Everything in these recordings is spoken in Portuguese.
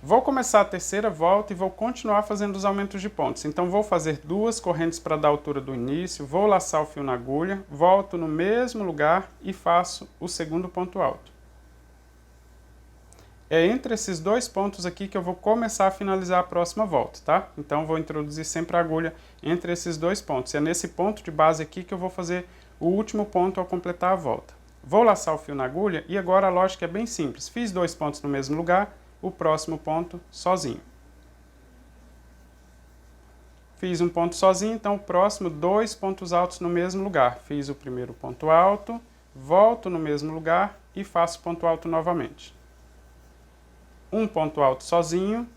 Vou começar a terceira volta e vou continuar fazendo os aumentos de pontos. Então vou fazer 2 correntes para dar a altura do início, vou laçar o fio na agulha, volto no mesmo lugar e faço o segundo ponto alto. É entre esses 2 pontos aqui que eu vou começar a finalizar a próxima volta, tá? Então vou introduzir sempre a agulha entre esses 2 pontos. E é nesse ponto de base aqui que eu vou fazer o último ponto ao completar a volta. Vou laçar o fio na agulha e agora a lógica é bem simples. Fiz 2 pontos no mesmo lugar, o próximo ponto sozinho. Fiz um ponto sozinho, então o próximo 2 pontos altos no mesmo lugar. Fiz o primeiro ponto alto, volto no mesmo lugar e faço ponto alto novamente. Um ponto alto sozinho,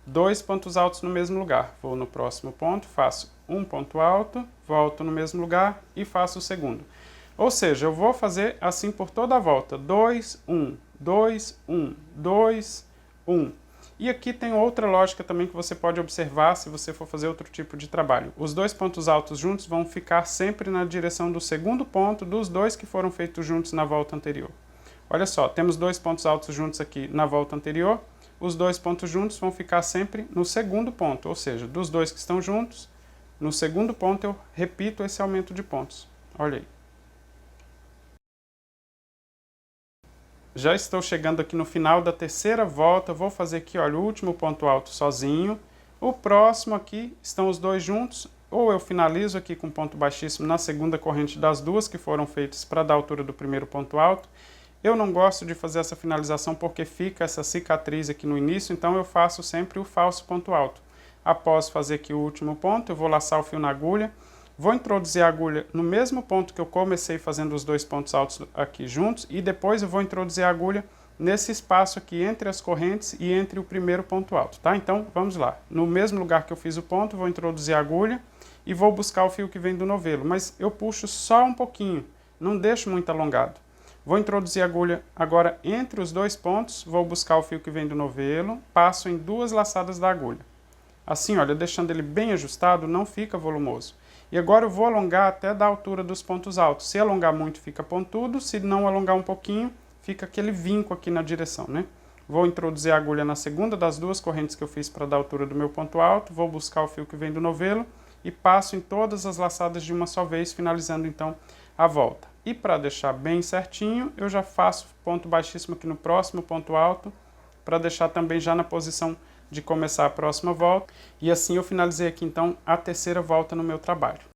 2 pontos altos no mesmo lugar. Vou no próximo ponto, faço um ponto alto, volto no mesmo lugar e faço o segundo. Ou seja, eu vou fazer assim por toda a volta. 2, 1, 2, 1, 2, 1. E aqui tem outra lógica também que você pode observar se você for fazer outro tipo de trabalho. Os 2 pontos altos juntos vão ficar sempre na direção do segundo ponto dos 2 que foram feitos juntos na volta anterior. Olha só, temos 2 pontos altos juntos aqui na volta anterior. Os 2 pontos juntos vão ficar sempre no segundo ponto, ou seja, dos 2 que estão juntos, no segundo ponto eu repito esse aumento de pontos. Olha aí. Já estou chegando aqui no final da terceira volta, vou fazer aqui, olha, o último ponto alto sozinho. O próximo aqui estão os 2 juntos, ou eu finalizo aqui com ponto baixíssimo na segunda corrente das 2 que foram feitas para dar a altura do primeiro ponto alto. Eu não gosto de fazer essa finalização porque fica essa cicatriz aqui no início, então eu faço sempre o falso ponto alto. Após fazer aqui o último ponto, eu vou laçar o fio na agulha, vou introduzir a agulha no mesmo ponto que eu comecei fazendo os 2 pontos altos aqui juntos, e depois eu vou introduzir a agulha nesse espaço aqui entre as correntes e entre o primeiro ponto alto, tá? Então, vamos lá. No mesmo lugar que eu fiz o ponto, vou introduzir a agulha e vou buscar o fio que vem do novelo, mas eu puxo só um pouquinho, não deixo muito alongado. Vou introduzir a agulha agora entre os 2 pontos, vou buscar o fio que vem do novelo, passo em 2 laçadas da agulha. Assim, olha, deixando ele bem ajustado, não fica volumoso. E agora eu vou alongar até da altura dos pontos altos. Se alongar muito, fica pontudo, se não alongar um pouquinho, fica aquele vinco aqui na direção, né? Vou introduzir a agulha na segunda das 2 correntes que eu fiz para dar a altura do meu ponto alto, vou buscar o fio que vem do novelo e passo em todas as laçadas de uma só vez, finalizando então a volta. E para deixar bem certinho, eu já faço ponto baixíssimo aqui no próximo ponto alto, para deixar também já na posição de começar a próxima volta. E assim eu finalizei aqui então a terceira volta no meu trabalho.